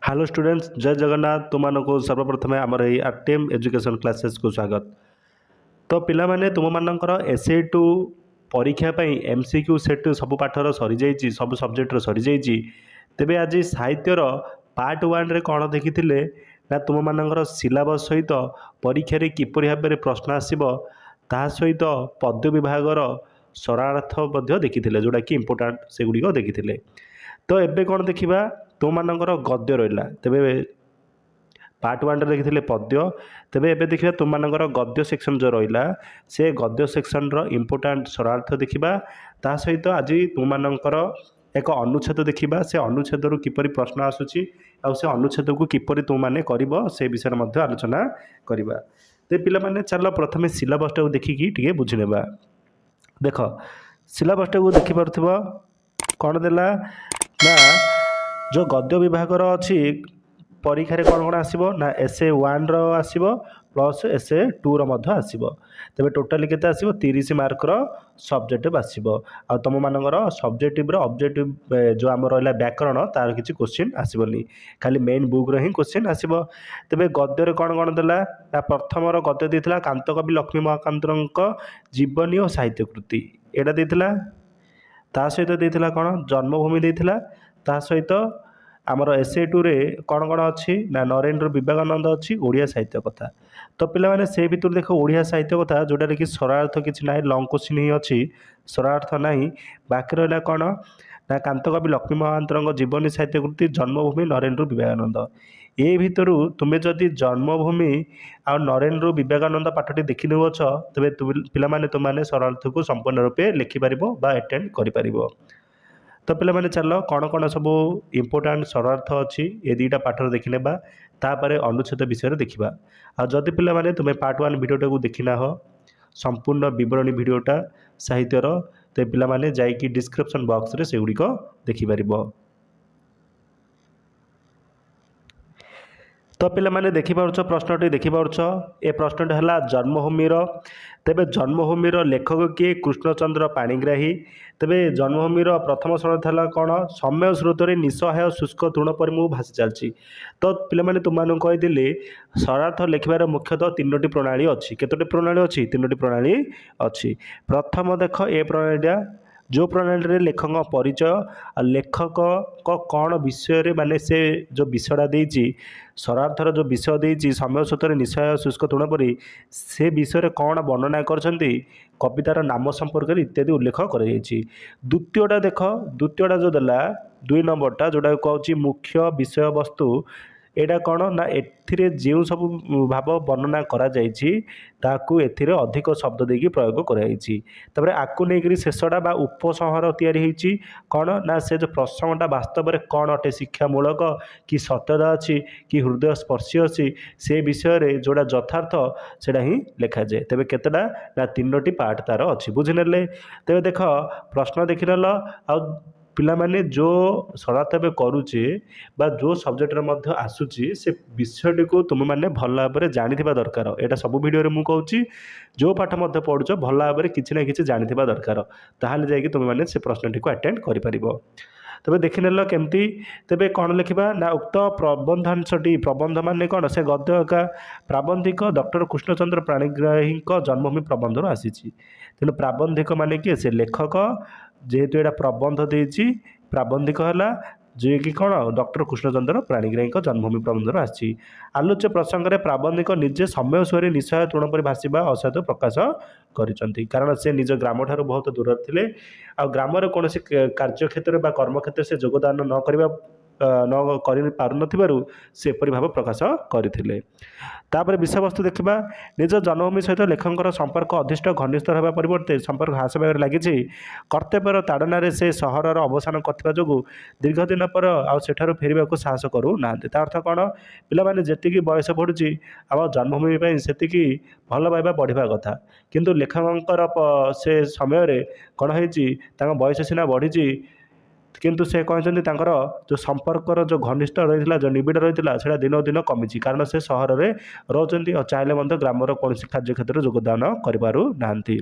Hello students, जय जगन्नाथ। तुमको सर्वप्रथम आमर ये आरटीएम एजुकेशन क्लासेस को स्वागत। तो पिलामाने तुमମାନଙ୍କର एसए2 परीक्षा पई एमसीक्यू सेट सब पाठर सरी जाइए, सब सब्जेक्टर सरी जाइए। तेबे आज साहित्यर पार्ट 1 रे कौन देखिथिले ना तुमମାନଙ୍କର सिलेबस सहित परीक्षा रे किपरि भाबरे प्रश्न आसीबो ता सहित पद्य विभागर सरार्थ मध्य देखिथिले, जोटा कि इंपोर्टेंट सेगुडी को देखिथिले। तो एबे कौन देखिबा तुमମାନଙ୍କର गद्य रहिला। तेबे पार्ट 1 रे देखिथिले पद्य, तेबे एबे देखिबा तुमମାନଙ୍କର गद्य सेक्शन जो रहिला से गद्य सेक्शन रो इंपोर्टेंट सरार्थ देखिबा। ता सहित आज तुमମାନଙ୍କର एक अनुच्छेद देखिबा, से अनुच्छेद रु किपरि प्रश्न आसुची आ से अनुच्छेद को किपरि तुम माने करिवो से विषय मध्य आलोचना करिबा। ते पिला माने चलो प्रथमे सिलेबस को देखिकी टिके बुझि नेबा। देख सिलेबस को देखि परथिबो कौन देला ना जो गद्य विभागर अच्छी परीक्षा रे कौन कौन आसीबो ना एसए1 रो आसीबो प्लस एसए2 रो मध्य आसीबो। तेबे टोटली केते आसीबो 30 मार्क रो सब्जेक्टिव आसीबो। आ तुम मानकर सब्जेक्टिव रो ऑब्जेक्टिव जो आम रहला व्याकरण तार किछि क्वेश्चन आसीबोनी, खाली मेन बुक रो ही क्वेश्चन आसीबो। तेबे गद्य रे कौन कौन देला ना प्रथम रो गद्य देथिला कांतकवि लक्ष्मी महाकांतरଙ୍କ जीवनी और साहित्य कृति, एटा देथिला। ता सहित देथिला कौन जन्मभूमि देथिला। ता सहित आमर एसए2 रे कौन कौन अच्छी ना नरेंद्र विवेकानंद अच्छी ओडिया साहित्य कथा। तो पिला माने से भितर देख ओडिया साहित्य कथा जोटा कि सरार्थ किछि नाही, लंग क्वेश्चन ही अच्छी, सरार्थ नाही। बाकी रहा कौन ना कांतकवि लक्ष्मी महाकांतरଙ୍କ जीवनी साहित्य कृति, जन्मभूमि, नरेंद्र विवेकानंद। ए भितर तुम्हें जदि जन्मभूमि आ नरेंद्र विवेकानंद पाठटी देखि नेउछ तेबे पिला माने तुमाने सरार्थ को संपूर्ण रूपे लिखि पारिबो बा अटेंड करि पारिबो। तो पिला माने चलो कौन कौन सब इंपोर्टेंट सरार्थ अच्छी ये दुईटा पाठर देखने तापर अनुच्छेद विषय देखा। आ जदि पिला माने तुम्हें पार्ट 1 भिडियोटा को देखी ना हो संपूर्ण विवरणी भिडियोटा साहित्यर, तो पिला माने जाइकी डिस्क्रिप्शन बॉक्स रे से गुड़िक देखिपर। तो पिला माने देखिपारुछ प्रश्नटी देखिपारुछ, ए प्रश्नटी है जन्मभूमिर। तेबे जन्मभूमिर लेखक किए कृष्णचंद्र पाणिग्राही। तेबे जन्मभूमिर प्रथम शरण था कौन समय स्रोत निसहाय शुष्क तृण पर मु भासी चलती। तो पिला माने तुमको कही सरार्थ लिखार मुख्यतः 3टी प्रणाली अच्छी। केतोटी प्रणाली अच्छी? 3टी प्रणाली अच्छी। प्रथम देख ए प्रणालीटा जो प्रणाली लेखक परिचय आ लेखक को कौन विषय माने से जो विषयटा देती सरार्थर जो विषय देती समय स्रोत निश्चय शुष्क तृणपरी से विषय कौन वर्णना करछंती कवितार नाम संपर्क इत्यादि उल्लेख कर। द्वितीयटा देख द्वितीयटा जो देला 2 नंबरटा जोटा कहूँ मुख्य विषय वस्तु, एटा कौन ना एथिरे जो सब भाव वर्णना करा जायछि ताकू एथिरे अधिक शब्द देकी प्रयोग कराइछि। तापर आकु नेकरी शेषटा बा उपसंहार तैयारी होइछि कौन ना से जो प्रसंगटा वास्तव में कौन अटे, शिक्षामूलक कि सत्यता अच्छी कि हृदय स्पर्शी अच्छी से विषय रे जोड़ा यथार्थ सेटा ही लिखा जाए। तेबे केतटा ना 3टी पार्ट तार अच्छी बुझिनेले। तेबे देख प्रश्न देखिनेल आ पिला माने जो सरार्थ एवं करुचे बा जो सब्जेक्ट मध्य आसुची से विषयटी को तुम मैंने भल भाव में जानिथिबा दरकार। एटा सब वीडियो रे मु कहूची जो पाठ मध्य पढ़ुछ भल भाव में किछि ना किछि जानिथिबा दरकार, ताहाले जाइए तुम मैंने से प्रश्नटी को अटेंड करि परिबो। तेबे देखिनेल केमती। तेबे कौन लिखा ना उक्त प्रबंधांशटी, प्रबंध मान कौन से गद्य एका प्राबंधिक डॉक्टर कृष्णचंद्र पाणिग्राही जन्मभूमि प्रबंधर आसी। तेणु प्राबंधिक मान किए से लेखक, जेहेतु एटा प्रबंध देछि प्राबंधिक है जे कि कौन डॉक्टर कृष्णचंद्र पाणिग्राही जन्मभूमि प्रबंधर आसी। आलोच्य प्रसंग में प्राबंधिक निजे समय स्वर निश्चय तृण पर भाषा असाध्य प्रकाश करिसंती, कारण से निज ग्राम ठारू बहुत दूर थिले आ ग्राम कौन कार्य क्षेत्र बा कर्म क्षेत्र से योगदान न करबा न कर पारुनथिबारु से एपरि भाव प्रकाश करथिले। तापर विषयवस्तु देखा निज जन्मभूमि सहित लेखकर संपर्क अधिष्ठ घनिष्ठ होगा परिवर्ते संपर्क ह्रास पाइबार लगी। कर्तव्यर ताड़न से सहरर अवसान करथिबा जोगु दीर्घ दिन पर आठार फेर को साहस करू ना। अर्थ कौन पिला जी बयस बढ़ुची आम जन्मभूमि से भल पाइबा बढ़िया कथा, किंतु लेखकर से समय कौन हो बयस सीना बढ़ी किंतु से कहते जो संपर्कर जो घनिष्ठ रही जो निबिड़ रही है दिन दिन कमी, कारण से सहर में रोचंती और चाहे ग्रामर कौन कार्य क्षेत्र में योगदान करें।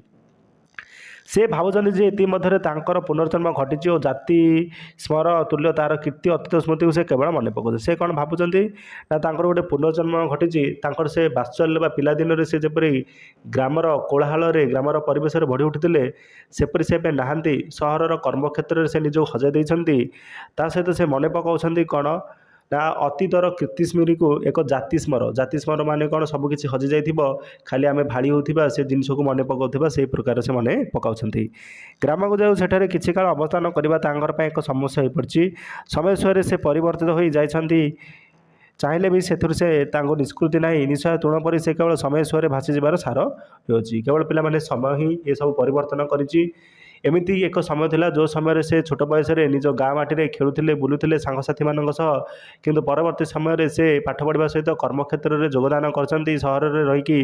ସେ ଭାବୁଛନ୍ତି ଯେ ଇତିମଧ୍ୟରେ ତାଙ୍କର ପୁନର୍ଜନ୍ମ ଘଟିଛି ଓ ଜାତି ସ୍ମର ତୁଲ୍ୟ ତାର କୀର୍ତ୍ତି ଅତୀତ ସ୍ମୃତିକୁ ସେ କେବଳ ମନେ ପକାଉଛି। ସେ କ'ଣ ଭାବୁଛନ୍ତି ନା ତାଙ୍କର ଗୋଟେ ପୁନର୍ଜନ୍ମ ଘଟିଛି। ତାଙ୍କର ସେ ବାତ୍ସଲ୍ୟ ବା ପିଲାଦିନରେ ସେ ଯେପରି ଗ୍ରାମର କୋଳାହଳରେ ଗ୍ରାମର ପରିବେଶରେ ବଢ଼ି ଉଠିଥିଲେ ସେପରି ସେ ଏବେ ନାହାନ୍ତି। ସହରର କର୍ମକ୍ଷେତ୍ରରେ ସେ ନିଜକୁ ହଜାଇ ଦେଇଛନ୍ତି। ତା ସହିତ ସେ ମନେ ପକାଉଛନ୍ତି କ'ଣ ନା ଅତୀତର କୀର୍ତ୍ତି ସ୍ମୃତିକୁ ଏକ ଜାତି ସ୍ମର ମାନେ କ'ଣ ସବୁକିଛି ହଜିଯାଇଥିବ, ଖାଲି ଆମେ ଭାଳି ହେଉଥିବା ସେ ଜିନିଷକୁ ମନେ ପକାଉଥିବା ସେହି ପ୍ରକାର ସେ ମନେ ପକାଉଛନ୍ତି। ଗ୍ରାମକୁ ଯାଉ ସେଠାରେ କିଛି କାଳ ଅବସ୍ଥାନ କରିବା ତାଙ୍କର ପାଇଁ ଏକ ସମସ୍ୟା ହୋଇପଡ଼ିଛି। ସମୟ ସହିତ ସେ ପରିବର୍ତ୍ତିତ ହୋଇ ଯାଇଛନ୍ତି, ଚାହିଁଲେ ବି ସେଥିରୁ ସେ ତାଙ୍କୁ ନିଷ୍କୃତି ନାହିଁ। ନିଶ୍ଚୟ ତୃଣ ପରି ସେ କେବଳ ସମୟ ସୁଅରେ ଭାସିଯିବାର ସାର ହେଉଛି। କେବଳ ପିଲାମାନେ ସମୟ ହିଁ ଏସବୁ ପରିବର୍ତ୍ତନ କରିଛି। ଏମିତି ଏକ ସମୟ ଥିଲା ଯେଉଁ ସମୟରେ ସେ ଛୋଟ ବୟସରେ ନିଜ ଗାଁ ମାଟିରେ ଖେଳୁଥିଲେ ବୁଲୁଥିଲେ ସାଙ୍ଗସାଥିମାନଙ୍କ ସହ, କିନ୍ତୁ ପରବର୍ତ୍ତୀ ସମୟରେ ସେ ପାଠ ପଢ଼ିବା ସହିତ କର୍ମକ୍ଷେତ୍ରରେ ଯୋଗଦାନ କରିଛନ୍ତି। ସହରରେ ରହିକି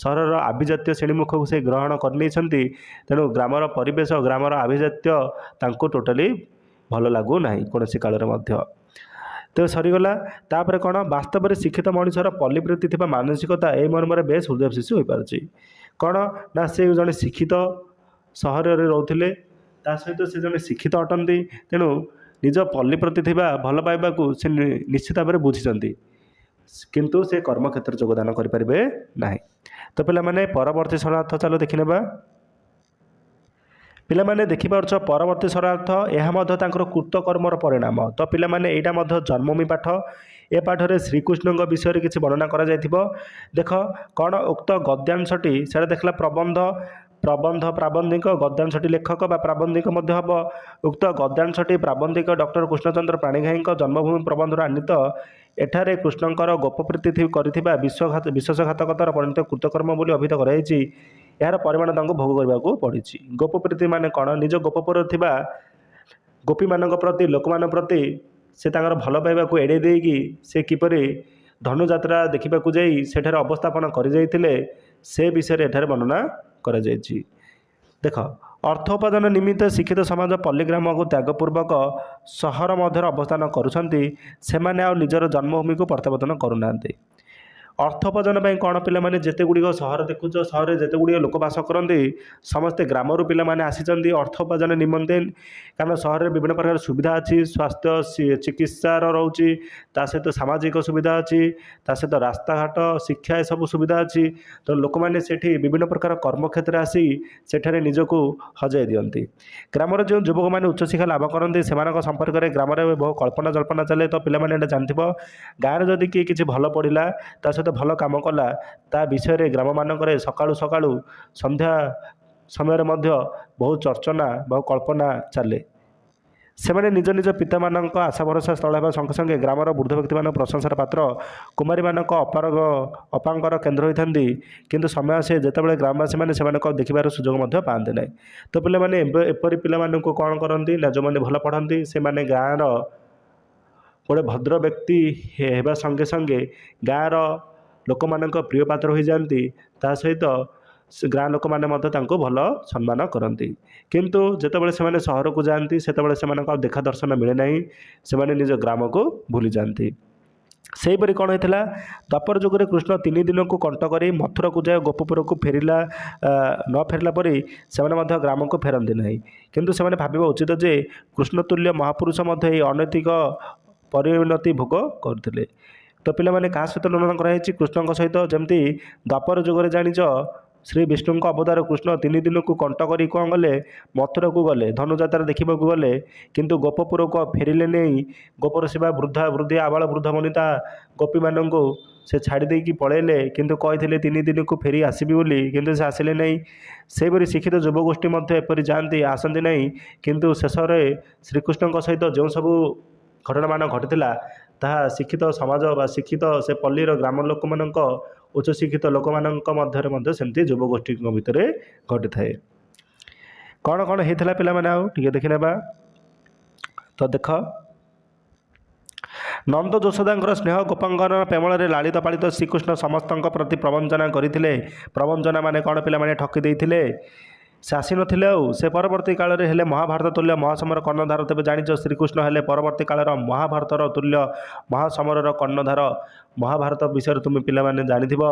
ସହରର ଆଭିଜାତ୍ୟ ଶ୍ରେଣୀମୁଖକୁ ସେ ଗ୍ରହଣ କରିନେଇଛନ୍ତି। ତେଣୁ ଗ୍ରାମର ପରିବେଶ ଗ୍ରାମର ଆଭିଜାତ୍ୟ ତାଙ୍କୁ ଟୋଟାଲି ଭଲ ଲାଗୁନାହିଁ କୌଣସି କାଳରେ ମଧ୍ୟ। ତେବେ ସରିଗଲା। ତାପରେ କ'ଣ ବାସ୍ତବରେ ଶିକ୍ଷିତ ମଣିଷର ପଲ୍ଲୀବୃତ୍ତି ଥିବା ମାନସିକତା ଏହି ମର୍ମରେ ବେଶ ହୃଦୟସ୍ପର୍ଶୀ ହୋଇପାରୁଛି। କ'ଣ ନା ସେ ଜଣେ ଶିକ୍ଷିତ ସହରରେ ରହୁଥିଲେ, ତା ସହିତ ସେ ଜଣେ ଶିକ୍ଷିତ ଅଟନ୍ତି। ତେଣୁ ନିଜ ପଲ୍ଲୀ ପ୍ରତି ଥିବା ଭଲ ପାଇବାକୁ ସେ ନିଶ୍ଚିତ ଭାବରେ ବୁଝିଛନ୍ତି, କିନ୍ତୁ ସେ କର୍ମକ୍ଷେତ୍ରରେ ଯୋଗଦାନ କରିପାରିବେ ନାହିଁ। ତ ପିଲାମାନେ ପରବର୍ତ୍ତୀ ସରଳାର୍ଥ ଚାଲ ଦେଖିନେବା। ପିଲାମାନେ ଦେଖିପାରୁଛ ପରବର୍ତ୍ତୀ ସରଳାର୍ଥ ଏହା ମଧ୍ୟ ତାଙ୍କର କୃତକର୍ମର ପରିଣାମ। ତ ପିଲାମାନେ ଏଇଟା ମଧ୍ୟ ଜନ୍ମଭୂମି ପାଠ। ଏ ପାଠରେ ଶ୍ରୀକୃଷ୍ଣଙ୍କ ବିଷୟରେ କିଛି ବର୍ଣ୍ଣନା କରାଯାଇଥିବ। ଦେଖ କ'ଣ ଉକ୍ତ ଗଦ୍ୟାଂଶଟି ସେଇଟା ଦେଖିଲା ପ୍ରାବନ୍ଧିକ ଗଦ୍ୟାଂଶଟି ଲେଖକ ବା ପ୍ରାବନ୍ଧିକ ମଧ୍ୟ ହେବ। ଉକ୍ତ ଗଦ୍ୟାଂଶଟି ପ୍ରାବନ୍ଧିକ ଡକ୍ଟର କୃଷ୍ଣଚନ୍ଦ୍ର ପାଣିଗ୍ରାହୀଙ୍କ ଜନ୍ମଭୂମି ପ୍ରବନ୍ଧରୁ ଆନିତ। ଏଠାରେ କୃଷ୍ଣଙ୍କର ଗୋପପ୍ରୀତି କରିଥିବା ବିଶ୍ୱାସଘାତକତାର ପରିଣତ କୃତକର୍ମ ବୋଲି ଅଭିହିତ କରାଯାଇଛି। ଏହାର ପରିମାଣ ତାଙ୍କୁ ଭୋଗ କରିବାକୁ ପଡ଼ିଛି। ଗୋପପ୍ରୀତି ମାନେ କ'ଣ? ନିଜ ଗୋପପୁରରେ ଥିବା ଗୋପୀମାନଙ୍କ ପ୍ରତି ଲୋକମାନଙ୍କ ପ୍ରତି ସେ ତାଙ୍କର ଭଲ ପାଇବାକୁ ଏଡ଼େଇ ଦେଇକି ସେ କିପରି ଧନୁଯାତ୍ରା ଦେଖିବାକୁ ଯାଇ ସେଠାରେ ଅବସ୍ଥାପନ କରିଯାଇଥିଲେ ସେ ବିଷୟରେ ଏଠାରେ ବର୍ଣ୍ଣନା କରାଯାଇଛି। ଦେଖ ଅର୍ଥ ଉପାର୍ଜନ ନିମିତ୍ତ ଶିକ୍ଷିତ ସମାଜ ପଲ୍ଲୀଗ୍ରାମକୁ ତ୍ୟାଗପୂର୍ବକ ସହର ମଧ୍ୟରେ ଅବସ୍ଥାନ କରୁଛନ୍ତି। ସେମାନେ ଆଉ ନିଜର ଜନ୍ମଭୂମିକୁ ପ୍ରତ୍ୟାବର୍ତ୍ତନ କରୁନାହାନ୍ତି। ଅର୍ଥ ଉପାର୍ଜନ ପାଇଁ କ'ଣ ପିଲାମାନେ ଯେତେ ଗୁଡ଼ିକ ସହର ଦେଖୁଛ, ସହରରେ ଯେତେ ଗୁଡ଼ିଏ ଲୋକ ବାସ କରନ୍ତି ସମସ୍ତେ ଗ୍ରାମରୁ ପିଲାମାନେ ଆସିଛନ୍ତି ଅର୍ଥ ଉପାର୍ଜନ ନିମନ୍ତେ। କାରଣ ସହରରେ ବିଭିନ୍ନ ପ୍ରକାର ସୁବିଧା ଅଛି, ସ୍ୱାସ୍ଥ୍ୟ ଚିକିତ୍ସାର ରହୁଛି, ତା ସହିତ ସାମାଜିକ ସୁବିଧା ଅଛି, ତା ସହିତ ରାସ୍ତାଘାଟ ଶିକ୍ଷା ଏସବୁ ସୁବିଧା ଅଛି। ତ ଲୋକମାନେ ସେଠି ବିଭିନ୍ନ ପ୍ରକାର କର୍ମକ୍ଷେତ୍ରରେ ଆସି ସେଠାରେ ନିଜକୁ ହଜାଇ ଦିଅନ୍ତି। ଗ୍ରାମର ଯେଉଁ ଯୁବକମାନେ ଉଚ୍ଚଶିକ୍ଷା ଲାଭ କରନ୍ତି ସେମାନଙ୍କ ସମ୍ପର୍କରେ ଗ୍ରାମରେ ବହୁ କଳ୍ପନା ଜଳ୍ପନା ଚାଲେ। ତ ପିଲାମାନେ ଏଇଟା ଜାଣିଥିବ, ଗାଁରେ ଯଦି କିଏ କିଛି ଭଲ ପଢ଼ିଲା ତା ସହିତ ଭଲ କାମ କଲା ତା ବିଷୟରେ ଗ୍ରାମମାନଙ୍କରେ ସକାଳୁ ସନ୍ଧ୍ୟା ସମୟରେ ମଧ୍ୟ ବହୁ ଚର୍ଚ୍ଚନା ବହୁ କଳ୍ପନା ଚାଲେ। ସେମାନେ ନିଜ ନିଜ ପିତାମାନଙ୍କ ଆଶା ଭରସା ସ୍ଥଳ ହେବା ସଙ୍ଗେ ସଙ୍ଗେ ଗ୍ରାମର ବୃଦ୍ଧ ବ୍ୟକ୍ତିମାନଙ୍କ ପ୍ରଶଂସାର ପାତ୍ର, କୁମାରୀମାନଙ୍କ ଅପାଙ୍କର କେନ୍ଦ୍ର ହୋଇଥାନ୍ତି। କିନ୍ତୁ ସମୟ ଆସେ ଯେତେବେଳେ ଗ୍ରାମବାସୀମାନେ ସେମାନଙ୍କୁ ଦେଖିବାର ସୁଯୋଗ ମଧ୍ୟ ପାଆନ୍ତି ନାହିଁ। ତ ପିଲାମାନେ ଏପରି ପିଲାମାନଙ୍କୁ କ'ଣ କରନ୍ତି ନା ଯେଉଁମାନେ ଭଲ ପଢ଼ନ୍ତି ସେମାନେ ଗାଁର ଗୋଟେ ଭଦ୍ର ବ୍ୟକ୍ତି ହେବା ସଙ୍ଗେ ସଙ୍ଗେ ଗାଁର ଲୋକମାନଙ୍କ ପ୍ରିୟ ପାତ୍ର ହୋଇଯାଆନ୍ତି। ତା ସହିତ ଗାଁ ଲୋକମାନେ ମଧ୍ୟ ତାଙ୍କୁ ଭଲ ସମ୍ମାନ କରନ୍ତି। କିନ୍ତୁ ଯେତେବେଳେ ସେମାନେ ସହରକୁ ଯାଆନ୍ତି ସେତେବେଳେ ସେମାନଙ୍କୁ ଆଉ ଦେଖା ଦର୍ଶନ ମିଳେ ନାହିଁ, ସେମାନେ ନିଜ ଗ୍ରାମକୁ ଭୁଲିଯାଆନ୍ତି। ସେହିପରି କ'ଣ ହୋଇଥିଲା, ଦ୍ୱାପର ଯୁଗରେ କୃଷ୍ଣ 3 ଦିନକୁ କଣ୍ଟ କରି ମଥୁରାକୁ ଯାଇ ଗୋପପୁରକୁ ନ ଫେରିଲା ପରି ସେମାନେ ମଧ୍ୟ ଗ୍ରାମକୁ ଫେରନ୍ତି ନାହିଁ। କିନ୍ତୁ ସେମାନେ ଭାବିବା ଉଚିତ ଯେ କୃଷ୍ଣତୁଲ୍ୟ ମହାପୁରୁଷ ମଧ୍ୟ ଏହି ଅନୈତିକ ପରିଣତି ଭୋଗ କରୁଥିଲେ। ତ ପିଲାମାନେ କାହା ସହିତ ତୁଳନା କରାଯାଇଛି? କୃଷ୍ଣଙ୍କ ସହିତ। ଯେମିତି ଦ୍ୱାପର ଯୁଗରେ ଜାଣିଛ ଶ୍ରୀ ବିଷ୍ଣୁଙ୍କ ଅବତାର କୃଷ୍ଣ 3 ଦିନକୁ କଣ୍ଟ କରି କ'ଣ ଗଲେ, ମଥୁରାକୁ ଗଲେ, ଧନୁଯାତ୍ରା ଦେଖିବାକୁ ଗଲେ, କିନ୍ତୁ ଗୋପପୁରକୁ ଫେରିଲେ ନେଇ। ଗୋପର ସେବା ବୃଦ୍ଧି ଆବାଳ ବୃଦ୍ଧ ବନିତା ଗୋପୀମାନଙ୍କୁ ସେ ଛାଡ଼ି ଦେଇକି ପଳେଇଲେ, କିନ୍ତୁ କହିଥିଲେ 3 ଦିନକୁ ଫେରି ଆସିବି ବୋଲି, କିନ୍ତୁ ସେ ଆସିଲେ ନାହିଁ। ସେହିପରି ଶିକ୍ଷିତ ଯୁବଗୋଷ୍ଠୀ ମଧ୍ୟ ଏପରି ଯାଆନ୍ତି, ଆସନ୍ତି ନାହିଁ। କିନ୍ତୁ ଶେଷରେ ଶ୍ରୀକୃଷ୍ଣଙ୍କ ସହିତ ଯେଉଁ ସବୁ ଘଟଣାମାନ ଘଟିଥିଲା ତାହା ଶିକ୍ଷିତ ସମାଜ ବା ଶିକ୍ଷିତ ସେ ପଲ୍ଲୀର ଗ୍ରାମ ଲୋକମାନଙ୍କ ଉଚ୍ଚଶିକ୍ଷିତ ଲୋକମାନଙ୍କ ମଧ୍ୟରେ ମଧ୍ୟ ସେମିତି ଯୁବଗୋଷ୍ଠୀଙ୍କ ଭିତରେ ଘଟିଥାଏ। କ'ଣ କ'ଣ ହେଇଥିଲା ପିଲାମାନେ ଆଉ ଟିକେ ଦେଖିନେବା। ତ ଦେଖ ନନ୍ଦ ଯଶୋଦାଙ୍କର ସ୍ନେହ ଗୋପାଙ୍ଗନ ପ୍ରେମଳରେ ଲାଳିତ ପାଳିତ ଶ୍ରୀକୃଷ୍ଣ ସମସ୍ତଙ୍କ ପ୍ରତି ପ୍ରବଞ୍ଚନା କରିଥିଲେ। ପ୍ରବଞ୍ଚନା ମାନେ କ'ଣ ପିଲାମାନେ ଠକି ଦେଇଥିଲେ। से आसी नथिले आउ से परवर्ती काल रे हेले महाभारत तुल्य महासमर कर्णधार। तेज जानिच श्रीकृष्ण हेले परवर्ती कालर महाभारतर तुल्य महासमरर कर्णधार। महाभारत विषय तुम पिला माने जानिथिब।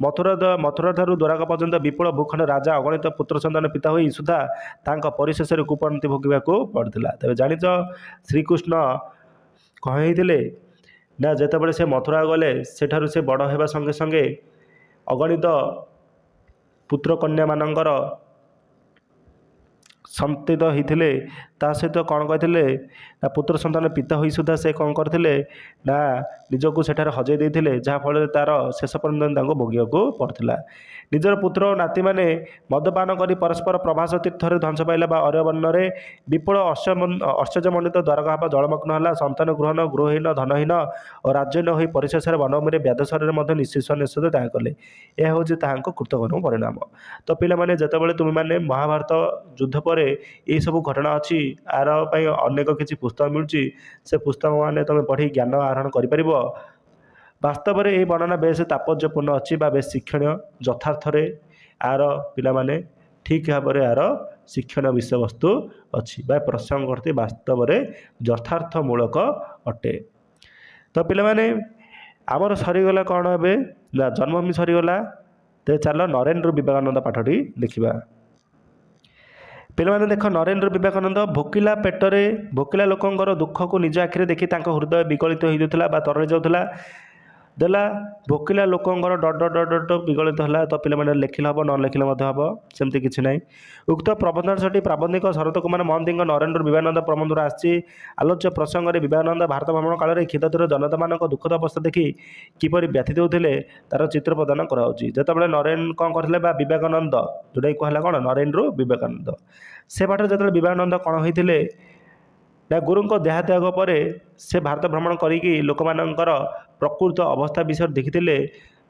मथुरा ठारू द्वारका पर्यंत विपुल भूखंड राजा अगणित पुत्र सन्तान पिता होई सुधा तांका परिशेष कुपन्थी भोगिबाकू पड़िथिला। तेज जानिच श्रीकृष्ण कह होइथिले ना जेतेबेले से मथुरा गले सेठारु से बड़ हेबा संगे संगे अगणित पुत्र कन्या मानकर संतित होते ता सहित कौन कहते ना पुत्र संतान पिता हुई सुधा से कौन करते ना निजक सेठार हजई देते जहाँफल तार शेष पर्यंत भोगिया पड़ता। निजर पुत्र और नाती मैंने मदपान कर परस्पर प्रभास तीर्थरे ध्वंस पाइला अरण्य में विपुल आश्चर्यमंडित द्वारका हवा जलमग्न है। संतान ग्रहण गृहहीन धनहीन और राज्यहीन हो परिशेष वनभूमि व्याधशर निशेष निश्चित त्याग कले। यह हूँ कृतकर्म परिणाम। तो पिलाने जितेबाला तुम मैंने महाभारत युद्ध पर ये सब घटना अच्छी आर अनेक किसी पुस्तक मिलूँ से पुस्तक मैंने तुम पढ़ी ज्ञान आहरण कर। वास्तव में ये वर्णना बेस तात्पर्यपूर्ण अच्छी बेस शिक्षणीय यथार्थरे आर पिला माने ठीक भाव में आर शिक्षण विषय वस्तु अच्छी प्रसंग करते वास्तव में यथार्थमूलक अटे। तो पिला माने आमर सरीगला कौन हे जन्मभूमि सरीगला। तो चल नरेन्द्र विवेकानंद पाठटी देखा। पिलाने देख नरेन्द्र विवेकानंद भोकिला पेटरे भोकिला लोकंर दुख को निज आखिरे देखी हृदय विगलित हो जाता तरली जाऊला देला भोकिला लोकंर डड विगलित है। तो पिलाने लेखिले हम न लेखिले हम सेमती किसी ना। उक्त प्रबंधटी प्राबंधिक शरत कुमार महंती नरेन्द्र विवेकानंद प्रबंधर आसी आलोच्य प्रसंग में विवेकानंद भारत भ्रमण काल में क्षुद्र जनता मान दुखद अवस्था देखी किपर व्यथित होते तार चित्र प्रदान कराते। नरेन्द्र कौन करते विवेकानंद जोटा कहला कौन नरेन्द्र विवेकानंद से बाटे जो विवेकानंद कौन होते ना गुरु देहात्याग पर से भारत भ्रमण करी लोक मानकर प्रकृत अवस्था विषय देखी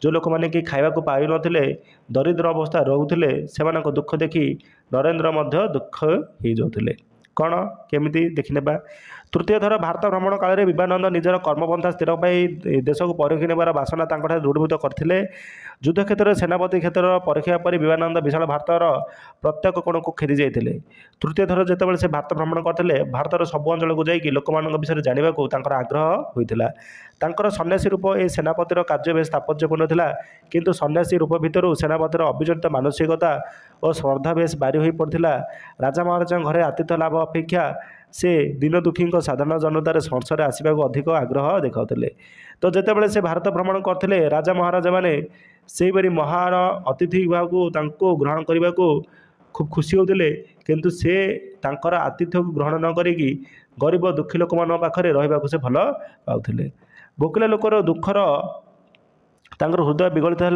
जो लोक मैंने कि खावा को पाई नथिले दरिद्र अवस्था रोते से दुख देखी नरेन्द्र दुख हो जाते। कौन केमी देखने तृतीय थर भारत भ्रमण काल में विवेकानंद निजर कर्मपंथा स्थिर देश को परीक्षी नेबार बासना दृढ़ीभूत करते। युद्ध क्षेत्र में सेनापति क्षेत्र परीक्षा पर विवेकानंद विशाल भारतर प्रत्येक कोण को खेरी जाते। तृतीय थर जितेबाला से भारत भ्रमण करते भारतर सब अंचल को जाकि लोक विषय जानवा आग्रह होता। सन्यासी रूप ये सेनापतिर कार्य बेस तात्पर्यपूर्ण था किंतु सन्यासी रूप भितर सेनापतिर अभिजनित मानसिकता और श्रद्धा बेस बारी हो पड़ता। राजा महाराजा घरे आतिथ्य लाभ अपेक्षा से दीन दुखी साधारण जनतार संसार आसवाक अधिक आग्रह देखाते। तो जितेबाला से भारत भ्रमण करते राजा महाराजा मैंने से महान अतिथि भाव को ग्रहण करने को खूब खुशी होते किंतु से तांकर आतिथ्य को ग्रहण न करी गरीब दुखी लोक मान पाखे रहा से भल पाते। भोकिला लोकर दुखर हृदय विगलित है।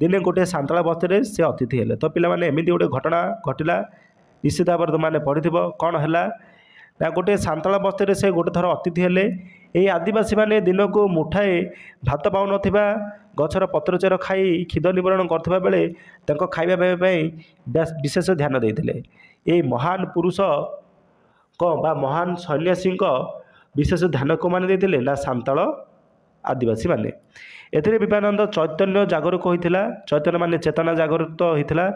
दिने गोटे सांतला बस्ती से अतिथि हेले। तो पिलाने एमती गोटे घटना घटला निश्चित भाव में तुमने पढ़ी कौन है ना गोटे सांतला बस्ती से गोटे थर अतिथि हेले। ये आदिवासी मैंने दिन को मुठाए भात पाऊन गचर पत्र चेर खाई क्षिद निवारण करथिबा बेले तांको खाइबा पाइबा विशेष ध्यान देते। ये महान पुरुष को बा महान सन्यासी विशेष ध्यान को माने देते ना सांताल आदिवासी माने। एथिरे विवेकानंद चैतन्य जागरूक होता चैतन्य माने चेतना जागरूक होता।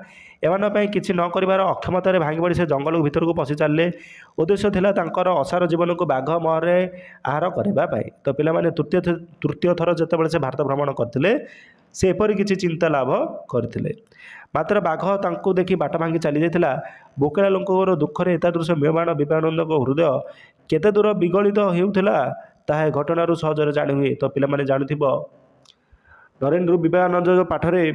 एमानपाई किसी न कर अक्षमतार भांगी पड़ी से जंगल भीतर को पशि चलिए। उद्देश्य थिला तांकर असार जीवन को बाघ महरे आहार करने। तो पिलाने तृतीय थर जितेबाला से भारत भ्रमण करते से एपरी किसी चिंता लाभ करते मात्र बाघ तांको देखी बाट भांगी चली जाता। बोकेला लोकर दुखरे एतादृश म्रियमाण विवेकानंद हृदय केते दूर विगलित होउथिला ताहा घटनारू सहजरे जाणी हुए। तो पिलाने जानुथिब नरेन्द्र विवेकानंद पाठरे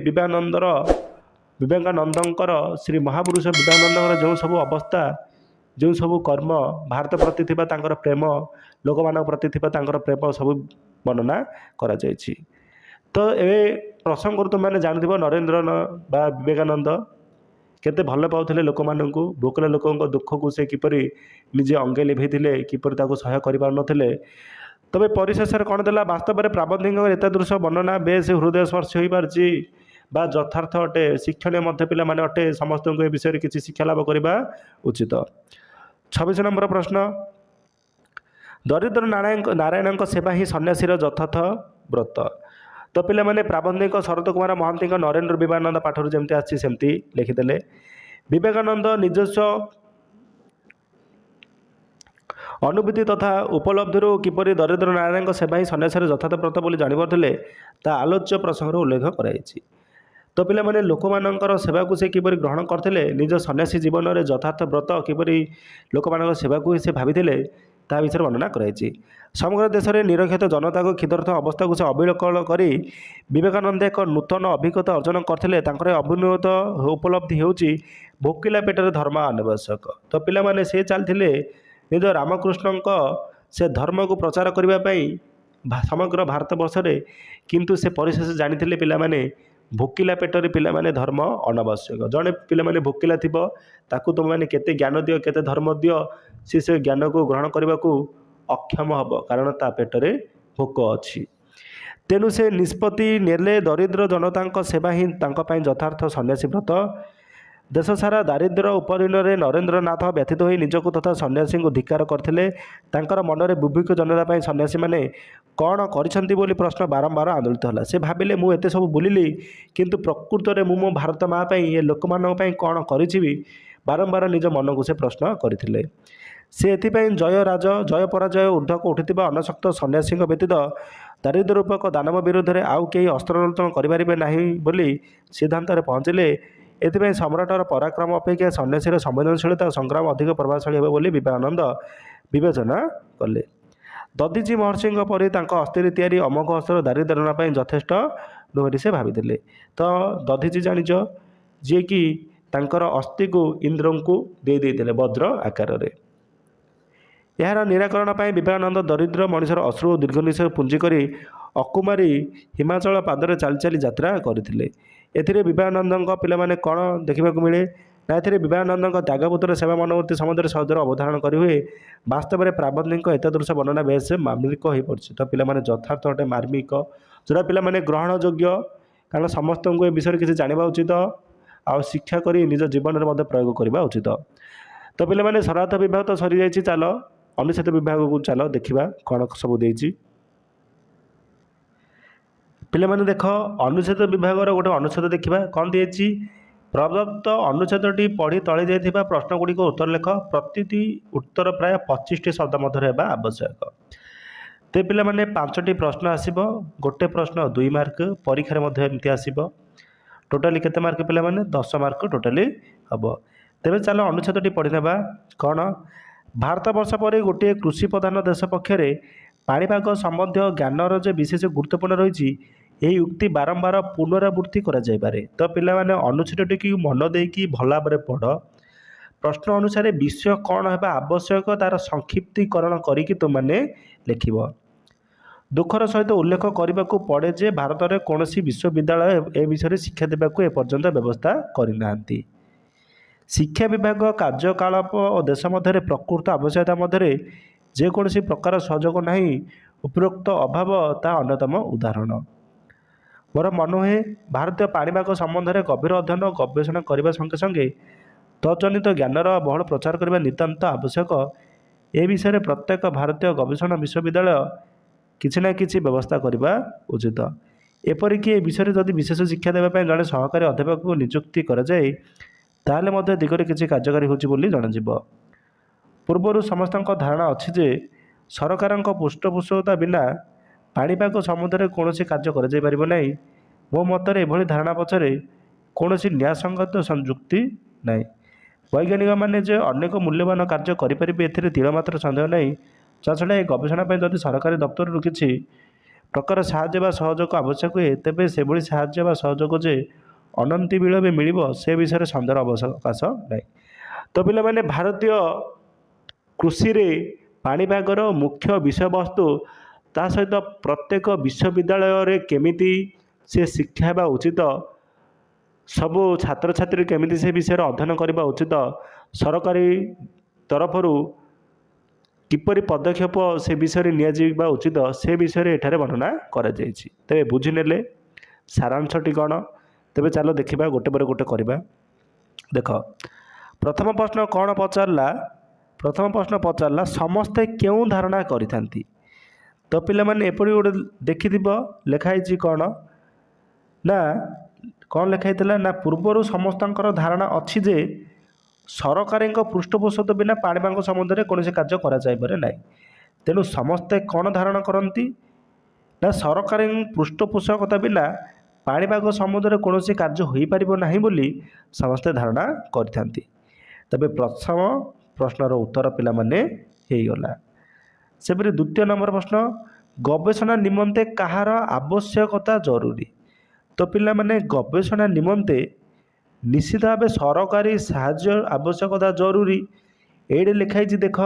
विवेकानंदर श्री महापुरुष विवेकानंद जो सब अवस्था जो सब कर्म भारत प्रति थिबा तांकर प्रेम लोक मान प्रति थिबा तांकर प्रेम सब वर्णना करा जायछि। तो ए प्रसंग तुम मैंने जानथिब नरेन्द्र बा विवेकानंद केते भल पाउथिले लोक माननकु भोकला लोकंक दुख को से किपरि निजे अंगे लिभेथिले किपरि ताको सहाय करि पार नथिले। तबे परिशेष कौन देला वास्तव में प्राबंधिक एतादृश वर्णना बेस हृदय स्पर्श हो पार्ची बा यथार्थ अटे शिक्षण मध्य पिला माने अटे समस्त को विषय किसी शिक्षा लाभ करने उचित। 26 नंबर प्रश्न दरिद्र नारायण सेवा ही सन्यासीर यथार्थ व्रत। तो पिला माने प्राबंधिक शरत कुमार महंती नरेन्द्र विवेकानंद पाठर जमती आसी सेमती लिखिदेले। विवेकानंद ନିଜସ୍ୱ अनुभूति तथा उपलब्धि किपरि दरिद्र नारायण सेवा ही सन्यासी यथार्थ व्रत बोली जानिपारे ता आलोच्य प्रसंग उल्लेख कराई। तो पिला माने लोक मानकर सेवा को से किपरि ग्रहण करते निज सन्यासी जीवन में यथार्थ व्रत किपरि लोक मान सेवा को से भाभी ता विषय वर्णना कराई। समग्र देश में निरक्षित जनता को क्षुधार्थ अवस्था को से अविकल कर विवेकानंद एक नूतन अभिज्ञता अर्जन करते अभिनवत उपलब्धि होची भोकिला पेटर धर्म अनावश्यक। तो पिला माने से चलते निज रामकृष्ण से धर्म को प्रचार करने समग्र भारत वर्ष में किंतु से परिशेष जानी पिला माने भोकिला पेटर पिला माने धर्म अनावश्यक। जड़े पिला माने भोकिला थी ताकू तुम मैंने केते ज्ञान दियो केते धर्म दियो से ज्ञान को ग्रहण करने को अक्षम हम कारण ता पेटरे भोक अच्छी। तेणु से निष्पत्ति नेले दरिद्र जनता सेवा ही यथार्थ सन्यासी व्रत। देश सारा दारिद्र्य उपरीन नरेंद्र नाथ व्यथित हो निजक तथा सन्यासी को धिक्कार करते मन में बुभुक्ष जनता सन्यासी मैंने कौन कर प्रश्न बारंबार आंदोलित है। से भाविले मु एते सब बुलिली किंतु प्रकृत में मु मो भारत माँ ये लोक मान कौन करी बारंबार निज मन को से प्रश्न करते। से एथिपाई जय राज जय पराजय ऊर्ध्व को उठिथिबा अनशक्त सन्यासी व्यतीत दारिद्र्य रूपक दानव विरोध में आउ कई अस्त्रोत्तोलन करें ना बोली सिद्धांत पहुँचले। एथिपाई सम्राटर पराक्रम अपेक्षा सन्यासी संवेदनशीलता संग्राम अधिक प्रभावशाली होबो बोली विवेकानंद विवेचना कले। दधीची महर्षि परी अस्थिर तैयारी अमोघ अस्त्र दारिद्र्य नापी यथेष्ट नुहरी से भाई। तो दधीची जानिच जी कि तांकर अस्थि को इंद्र को दे देते वज्र आकार रे। यार निराकरण पर विवेकानंद दरिद्र मनुष्यर अश्रु दीर्घनिश्वास पुंजी कर अकुमारी हिमाचल पादरे चली चली यात्रा करते। एथिरे विवेकानंद पिला माने कौन देखा मिले ना ए विवेकानंद त्यागपुत्र सेवा मनोवृत्ति समुद्र सहजर अवधारण करें। वास्तव में प्राबंधिक एतदृश वर्णना बेस मार्मिक हो पड़ी। तो पिला माने यथार्थ अटे मार्मिक जोड़ा पिला माने ग्रहण योग्य कारण समस्त को ए विषय किसी जाना उचित आ शिक्षा कर निज जीवन में प्रयोग करने उचित। तो पिला माने शरारत विभाग तो सरी जाइए चल अनुच्छेद विभाग को चल देखा कौन सब देती। पिला माने देख अनुच्छेद विभाग गोटे अनुच्छेद देखा कौन दिए प्रदत्त अनुच्छेदटी पढ़ी तले जाइए प्रश्नगुड़िक उत्तर लेख प्रति उत्तर प्राय 25टी शब्द मध्य आवश्यक। तो पिला माने 5टी प्रश्न आसब गोटे प्रश्न 2 मार्क परीक्षा एमती आसब टोटाली केते मार्क पिला माने 10 मार्क टोटाली हम। तेरे चलो अनुच्छेदटी पढ़ी ना कौन भारत वर्ष पर गोटे कृषि प्रधान देश पक्षर पाणीपाग संबंधी ज्ञानर जो विशेष गुरुत्वपूर्ण रही यही उक्ति बारंबार पुनरावृत्ति कराଯାଇपारे। तो पिला माने अनुच्छेदटी की मन देकी भल भाव पढ़ प्रश्न अनुसार विषय कौन है आवश्यक तार संक्षिप्तीकरण करी तुमने लिख। दुखर सहित उल्लेख करने को पड़े जे भारत में कौन विश्वविद्यालय ए विषय शिक्षा देवाक एपर्यंत व्यवस्था करना। शिक्षा विभाग कार्यकलाप और देश मध्य प्रकृत आवश्यकता मध्य जेकोसी प्रकार सहयोग ना उपरोक्त अभाव ता अन्यतम उदाहरण। मोर मन हुए भारतीय पाणीपाग संबंध में गभीर अध्ययन और गवेषणा करने संगे संगे तजनित ज्ञानर बहुल प्रचार करने नितांत आवश्यक। ए विषय प्रत्येक भारतीय गवेषणा विश्वविद्यालय किसी ना कि व्यवस्था करने उचित। एपरिक ए विषय जदि विशेष शिक्षा देवाई जड़े सहकारी अध्यापक को नियुक्ति कराए ताहले मध्य दिगरे किसी कार्यकारी होची जनाजिब। पूर्वर समस्त धारणा अच्छी जे सरकार पृष्ठपोषकता बिना पाणीपाग समुद्र कौन कार्य कर मो मतरे एभली धारणा पछरे कौन न्यायसंगत संयुक्ति ना। वैज्ञानिक माने जे अनेक मूल्यवान कार्य करें तिलमात्र सन्देह ना। छड़ा गवेषणा जदि सरकारी दफ्तर किसी प्रकार साहाय्य सहयोग आवश्यक हुए तेरे से साहाय्य सहयोग जे अनंति विलंबे मिल से विषय सन्देह अवकाश ना। तो पिला माने भारतीय कृषि रे पाणीपागर मुख्य विषय वस्तु ता सहित प्रत्येक विश्वविद्यालय केमिति से शिक्षा हेबा उचित सबू छात्र छात्री केमिति से विषय अध्ययन करने उचित सरकारी तरफ किपरि पदक्षेप से विषय निया उचित से विषय एठारे वर्णना करा जायछि। तेबे बुझिनेले सारांशटी कौन तेबे चलो देखा गोटे पर गोटे करवा। देख प्रथम प्रश्न कौन पचारा प्रथम प्रश्न पचारा समस्ते क्यों धारणा करिथांती। तो पिला माने एपरि गोटे देखि लिखाई कौन ना कौन लिखाई ना पूर्वर समस्त धारणा अच्छी जे ସରକାରୀ ପୃଷ୍ଠପୋଷକ ବିନା ପାଣିପାଗ ସମ୍ବନ୍ଧରେ କୌଣସି କାର୍ଯ୍ୟ କରାଯାଇପାରେ ନାହିଁ। ତେଣୁ ସମସ୍ତେ କ'ଣ ଧାରଣା କରନ୍ତି ନା ସରକାରୀ ପୃଷ୍ଠପୋଷକତା ବିନା ପାଣିପାଗ ସମ୍ବନ୍ଧରେ କୌଣସି କାର୍ଯ୍ୟ ହୋଇପାରିବ ନାହିଁ ବୋଲି ସମସ୍ତେ ଧାରଣା କରିଥାନ୍ତି। ତେବେ ପ୍ରଥମ ପ୍ରଶ୍ନର ଉତ୍ତର ପିଲାମାନେ ହେଇଗଲା। ସେପରି ଦ୍ୱିତୀୟ ନମ୍ବର ପ୍ରଶ୍ନ, ଗବେଷଣା ନିମନ୍ତେ କାହାର ଆବଶ୍ୟକତା ଜରୁରୀ? ତ ପିଲାମାନେ ଗବେଷଣା ନିମନ୍ତେ ନିଶ୍ଚିତ ଭାବେ ସରକାରୀ ସାହାଯ୍ୟ ଆବଶ୍ୟକତା ଜରୁରୀ। ଏଇଠି ଲେଖା ହେଇଛି ଦେଖ,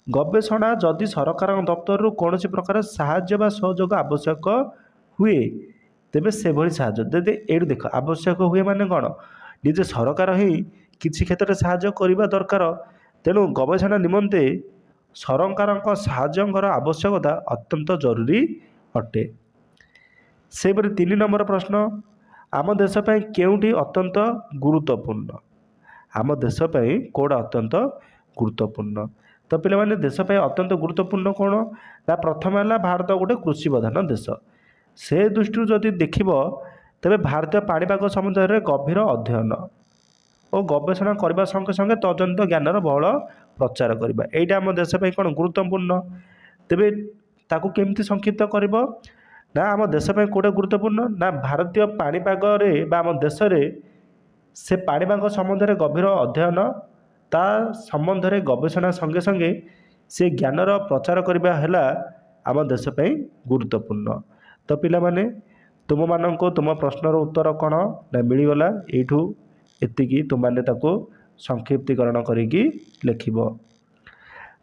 ଗବେଷଣା ଯଦି ସରକାରଙ୍କ ଦପ୍ତରରୁ କୌଣସି ପ୍ରକାର ସାହାଯ୍ୟ ବା ସହଯୋଗ ଆବଶ୍ୟକ ହୁଏ ତେବେ ସେଭଳି ସାହାଯ୍ୟ, ଯଦି ଏଇଠି ଦେଖ ଆବଶ୍ୟକ ହୁଏ ମାନେ କ'ଣ, ନିଜେ ସରକାର ହିଁ କିଛି କ୍ଷେତ୍ରରେ ସାହାଯ୍ୟ କରିବା ଦରକାର। ତେଣୁ ଗବେଷଣା ନିମନ୍ତେ ସରକାରଙ୍କ ସାହାଯ୍ୟଙ୍କର ଆବଶ୍ୟକତା ଅତ୍ୟନ୍ତ ଜରୁରୀ ଅଟେ। ସେହିପରି 3 ନମ୍ବର ପ୍ରଶ୍ନ, ଆମ ଦେଶ ପାଇଁ କେଉଁଠି ଅତ୍ୟନ୍ତ ଗୁରୁତ୍ୱପୂର୍ଣ୍ଣ? ଆମ ଦେଶ ପାଇଁ କେଉଁଟା ଅତ୍ୟନ୍ତ ଗୁରୁତ୍ୱପୂର୍ଣ୍ଣ? ତ ପିଲାମାନେ ଦେଶ ପାଇଁ ଅତ୍ୟନ୍ତ ଗୁରୁତ୍ୱପୂର୍ଣ୍ଣ କ'ଣ ନା ପ୍ରଥମେ ହେଲା ଭାରତ ଗୋଟେ କୃଷି ପ୍ରଧାନ ଦେଶ। ସେ ଦୃଷ୍ଟିରୁ ଯଦି ଦେଖିବ ତେବେ ଭାରତୀୟ ପାଣିପାଗ ସମ୍ବନ୍ଧରେ ଗଭୀର ଅଧ୍ୟୟନ ଓ ଗବେଷଣା କରିବା ସଙ୍ଗେ ସଙ୍ଗେ ତଦନ୍ତ ଜ୍ଞାନର ବହୁଳ ପ୍ରଚାର କରିବା, ଏଇଟା ଆମ ଦେଶ ପାଇଁ କ'ଣ ଗୁରୁତ୍ୱପୂର୍ଣ୍ଣ। ତେବେ ତାକୁ କେମିତି ସଂକ୍ଷିପ୍ତ କରିବ ନା ଆମ ଦେଶ ପାଇଁ କେଉଁଟା ଗୁରୁତ୍ୱପୂର୍ଣ୍ଣ ନା ଭାରତୀୟ ପାଣିପାଗରେ ବା ଆମ ଦେଶରେ ସେ ପାଣିପାଗ ସମ୍ବନ୍ଧରେ ଗଭୀର ଅଧ୍ୟୟନ, ତା ସମ୍ବନ୍ଧରେ ଗବେଷଣା ସଙ୍ଗେ ସଙ୍ଗେ ସେ ଜ୍ଞାନର ପ୍ରଚାର କରିବା ହେଲା ଆମ ଦେଶ ପାଇଁ ଗୁରୁତ୍ୱପୂର୍ଣ୍ଣ। ତ ପିଲାମାନେ ତୁମମାନଙ୍କୁ ତୁମ ପ୍ରଶ୍ନର ଉତ୍ତର କ'ଣ ନା ମିଳିଗଲା। ଏଇଠୁ ଏତିକି ତୁମମାନେ ତାକୁ ସଂକ୍ଷିପ୍ତୀକରଣ କରିକି ଲେଖିବ।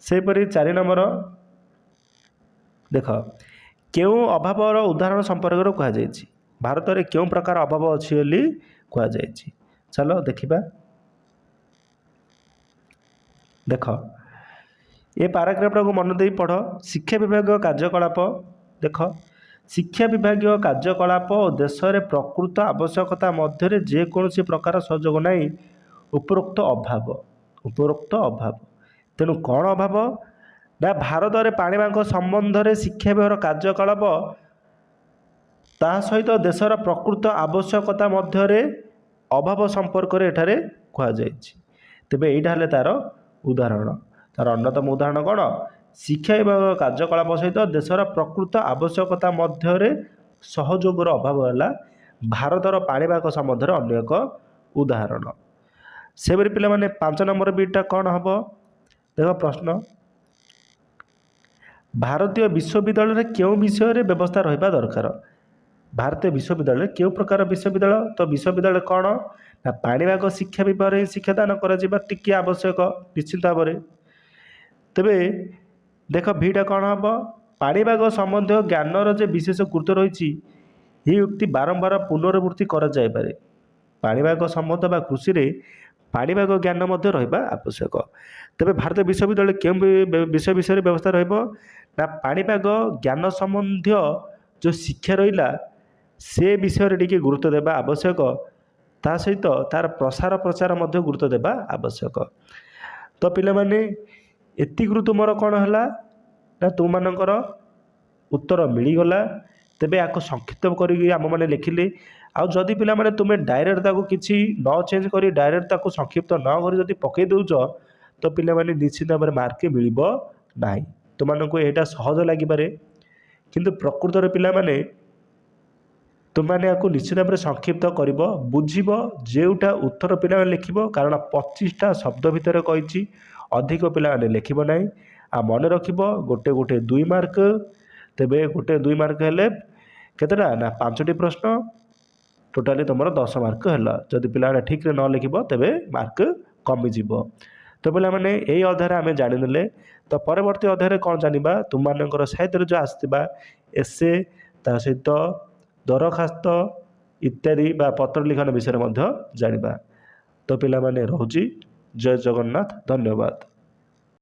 ସେହିପରି 4 ନମ୍ବର ଦେଖ, କେଉଁ ଅଭାବର ଉଦାହରଣ ସମ୍ପର୍କରେ କୁହାଯାଇଛି? ଭାରତରେ କେଉଁ ପ୍ରକାର ଅଭାବ ଅଛି ବୋଲି କୁହାଯାଇଛି? ଚାଲ ଦେଖିବା। ଦେଖ ଏ ପାରାଗ୍ରାଫଟାକୁ ମନ ଦେଇ ପଢ଼। ଶିକ୍ଷା ବିଭାଗୀୟ କାର୍ଯ୍ୟକଳାପ, ଦେଖ ଶିକ୍ଷା ବିଭାଗୀୟ କାର୍ଯ୍ୟକଳାପ ଓ ଦେଶରେ ପ୍ରକୃତ ଆବଶ୍ୟକତା ମଧ୍ୟରେ ଯେକୌଣସି ପ୍ରକାର ସହଯୋଗ ନାହିଁ। ଉପରୋକ୍ତ ଅଭାବ। ତେଣୁ କ'ଣ ଅଭାବ ନା ଭାରତରେ ପାଣିପାଗ ସମ୍ବନ୍ଧରେ ଶିକ୍ଷା ବିଭାଗର କାର୍ଯ୍ୟକଳାପ ତାହା ସହିତ ଦେଶର ପ୍ରକୃତ ଆବଶ୍ୟକତା ମଧ୍ୟରେ ଅଭାବ ସମ୍ପର୍କରେ ଏଠାରେ କୁହାଯାଇଛି। ତେବେ ଏଇଟା ହେଲେ ତା'ର ଉଦାହରଣ। ତା'ର ଅନ୍ୟତମ ଉଦାହରଣ କ'ଣ? ଶିକ୍ଷା ବିଭାଗ କାର୍ଯ୍ୟକଳାପ ସହିତ ଦେଶର ପ୍ରକୃତ ଆବଶ୍ୟକତା ମଧ୍ୟରେ ସହଯୋଗର ଅଭାବ ହେଲା ଭାରତର ପାଣିପାଗ ସମ୍ବନ୍ଧରେ ଅନ୍ୟ ଏକ ଉଦାହରଣ। ସେପରି ପିଲାମାନେ 5 ନମ୍ବର ବିଟ୍ଟା କ'ଣ ହେବ? ଦେଖ ପ୍ରଶ୍ନ, ଭାରତୀୟ ବିଶ୍ୱବିଦ୍ୟାଳୟରେ କେଉଁ ବିଷୟରେ ବ୍ୟବସ୍ଥା ରହିବା ଦରକାର? ଭାରତୀୟ ବିଶ୍ୱବିଦ୍ୟାଳୟରେ କେଉଁ ପ୍ରକାର ବିଶ୍ୱବିଦ୍ୟାଳୟ? ତ ବିଶ୍ୱବିଦ୍ୟାଳୟ କ'ଣ ନା ପାଣିପାଗ ଶିକ୍ଷା ବିଭାଗରେ ହିଁ ଶିକ୍ଷାଦାନ କରାଯିବା ଟିକିଏ ଆବଶ୍ୟକ ନିଶ୍ଚିତ ଭାବରେ। ତେବେ ଦେଖ ଭିଟା କ'ଣ ହେବ? ପାଣିପାଗ ସମ୍ବନ୍ଧୀୟ ଜ୍ଞାନର ଯେ ବିଶେଷ ଗୁରୁତ୍ୱ ରହିଛି ଏହି ଉକ୍ତି ବାରମ୍ବାର ପୁନରାବୃତ୍ତି କରାଯାଇପାରେ। ପାଣିପାଗ ସମ୍ବନ୍ଧ ବା କୃଷିରେ ପାଣିପାଗ ଜ୍ଞାନ ମଧ୍ୟ ରହିବା ଆବଶ୍ୟକ। ତେବେ ଭାରତୀୟ ବିଶ୍ୱବିଦ୍ୟାଳୟରେ କେଉଁ ବିଷୟ ବିଷୟରେ ବ୍ୟବସ୍ଥା ରହିବ ନା ପାଣିପାଗ ଜ୍ଞାନ ସମ୍ବନ୍ଧୀୟ ଯେଉଁ ଶିକ୍ଷା ରହିଲା ସେ ବିଷୟରେ ଟିକେ ଗୁରୁତ୍ୱ ଦେବା ଆବଶ୍ୟକ। ତା ସହିତ ତା'ର ପ୍ରଚାର ମଧ୍ୟ ଗୁରୁତ୍ୱ ଦେବା ଆବଶ୍ୟକ। ତ ପିଲାମାନେ ଏତିକିରୁ ତୁମର କ'ଣ ହେଲା ନା ତୁମମାନଙ୍କର ଉତ୍ତର ମିଳିଗଲା। ତେବେ ଆକୁ ସଂକ୍ଷିପ୍ତ କରିକି ଆମମାନେ ଲେଖିଲେ। ଆଉ ଯଦି ପିଲାମାନେ ତୁମେ ଡାଇରେକ୍ଟ ତାକୁ କିଛି ନ ଚେଞ୍ଜ କରି ଡାଇରେକ୍ଟ ତାକୁ ସଂକ୍ଷିପ୍ତ ନ କରି ଯଦି ପକାଇ ଦେଉଛ ତ ପିଲାମାନେ ନିଶ୍ଚିତ ଭାବରେ ମାର୍କ ମିଳିବ ନାହିଁ। ତୁମମାନଙ୍କୁ ଏଇଟା ସହଜ ଲାଗିପାରେ କିନ୍ତୁ ପ୍ରକୃତରେ ପିଲାମାନେ ତୁମମାନେ ୟାକୁ ନିଶ୍ଚିତ ଭାବରେ ସଂକ୍ଷିପ୍ତ କରିବ, ବୁଝିବ ଯେଉଁଟା ଉତ୍ତର ପିଲାମାନେ ଲେଖିବ। କାରଣ 25ଟା ଶବ୍ଦ ଭିତରେ କହିଛି, ଅଧିକ ପିଲାମାନେ ଲେଖିବ ନାହିଁ। ଆଉ ମନେ ରଖିବ ଗୋଟେ 2 ମାର୍କ। ତେବେ ଗୋଟେ 2 ମାର୍କ ହେଲେ କେତେଟା ନା 5ଟି ପ୍ରଶ୍ନ, ଟୋଟାଲି ତୁମର 10 ମାର୍କ ହେଲା। ଯଦି ପିଲାମାନେ ଠିକ୍ରେ ନ ଲେଖିବ ତେବେ ମାର୍କ କମିଯିବ। ତ ପିଲାମାନେ ଏଇ ଅଧ୍ୟାୟରେ ଆମେ ଜାଣିନେଲେ। ତ ପରବର୍ତ୍ତୀ ଅଧ୍ୟାୟରେ କ'ଣ ଜାଣିବା? ତୁମମାନଙ୍କର ସାହିତ୍ୟରେ ଯେଉଁ ଆସିଥିବା ଏସେ ତା ସହିତ ଦରଖାସ୍ତ ଇତ୍ୟାଦି ବା ପତ୍ର ଲିଖନ ବିଷୟରେ ମଧ୍ୟ ଜାଣିବା। ତ ପିଲାମାନେ ରହୁଛି। ଜୟ ଜଗନ୍ନାଥ, ଧନ୍ୟବାଦ।